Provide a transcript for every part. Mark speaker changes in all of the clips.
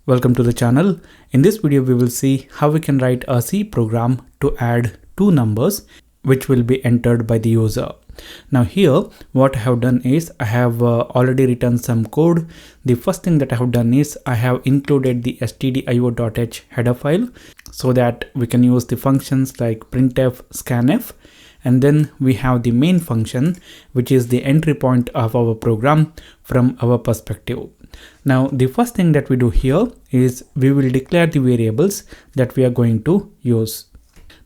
Speaker 1: Welcome to the channel. In this video, we will see how we can write a C program to add two numbers which will be entered by the user. Now here, what I have done is I have already written some code. The first thing that I have done is I have included the stdio.h header file so that we can use the functions like printf, scanf, and then we have the main function, which is the entry point of our program from our perspective. Now, the first thing that we do here is we will declare the variables that we are going to use.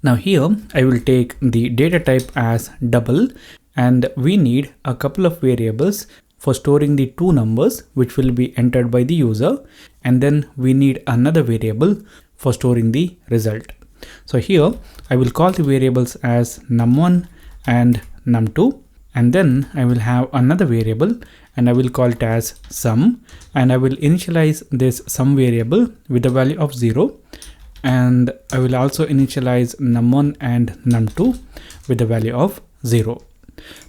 Speaker 1: Now here, I will take the data type as double, and we need a couple of variables for storing the two numbers which will be entered by the user, and then we need another variable for storing the result. So here I will call the variables as num1 and num2, and then I will have another variable and I will call it as sum, and I will initialize this sum variable with the value of 0, and I will also initialize num1 and num2 with the value of 0.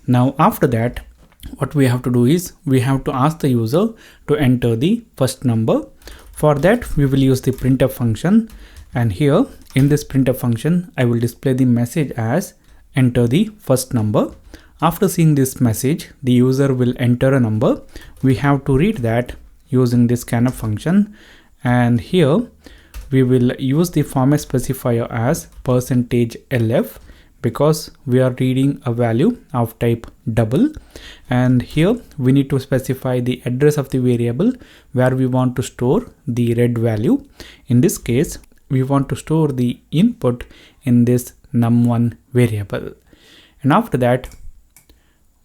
Speaker 1: Now after that, what we have to do is we have to ask the user to enter the first number. For that, we will use the printf function, and here in this printf function I will display the message as enter the first number. After seeing this message, the user will enter a number. We have to read that using this scanf function, and here we will use the format specifier as %lf because we are reading a value of type double, and here we need to specify the address of the variable where we want to store the read value. In this case, we want to store the input in this num1 variable. And after that,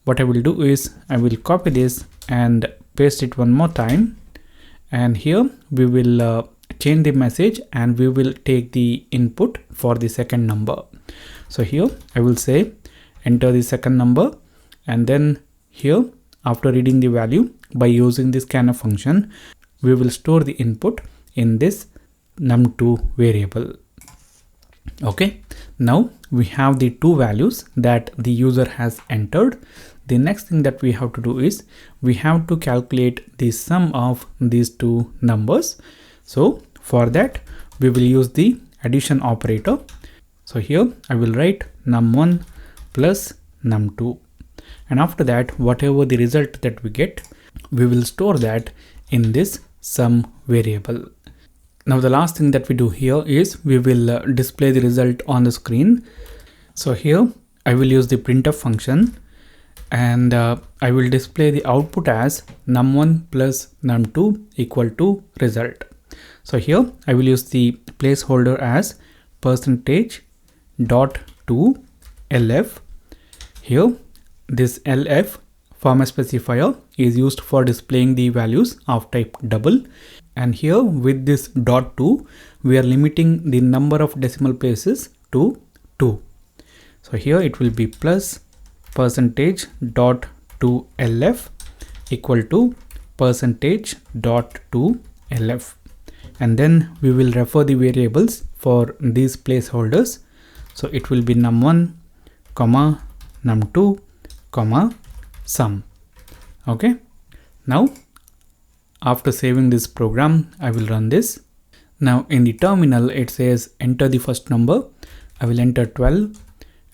Speaker 1: what I will do is I will copy this and paste it one more time, and here we will change the message and we will take the input for the second number. So here I will say enter the second number, and then here after reading the value by using this scanf function, we will store the input in this num2 variable. Okay, now we have the two values that the user has entered. The next thing that we have to do is we have to calculate the sum of these two numbers. So for that, we will use the addition operator. So here I will write num1 plus num2, and after that, whatever the result that we get, we will store that in this sum variable. Now the last thing that we do here is we will display the result on the screen. So here I will use the printf function, and I will display the output as num1 plus num2 equal to result. So here I will use the placeholder as %.2lf. Here this lf format specifier is used for displaying the values of type double, and here with this .2 we are limiting the number of decimal places to 2. So here it will be plus %.2lf equal to %.2lf, and then we will refer the variables for these placeholders. So it will be num1 comma num2 comma sum. Okay, now after saving this program, I will run this. Now in the terminal it says enter the first number. I will enter 12,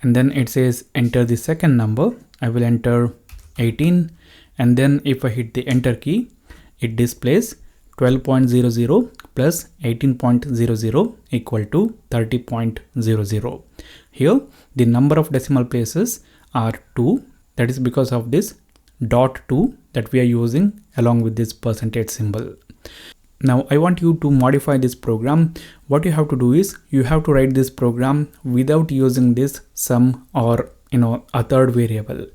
Speaker 1: and then it says enter the second number. I will enter 18, and then if I hit the enter key, it displays 12.00 plus 18.00 equal to 30.00. Here the number of decimal places are 2. That is because of this .2 that we are using along with this percentage symbol. Now I want you to modify this program. What you have to do is you have to write this program without using this sum or a third variable.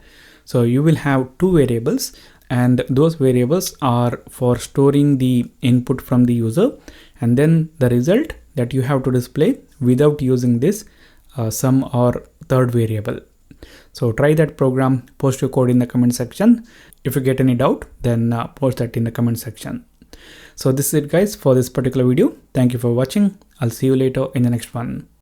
Speaker 1: So you will have two variables, and those variables are for storing the input from the user, and then the result that you have to display without using this sum or third variable. So try that program, post your code in the comment section. If you get any doubt, then post that in the comment section. So this is it guys for this particular video. Thank you for watching. I'll see you later in the next one.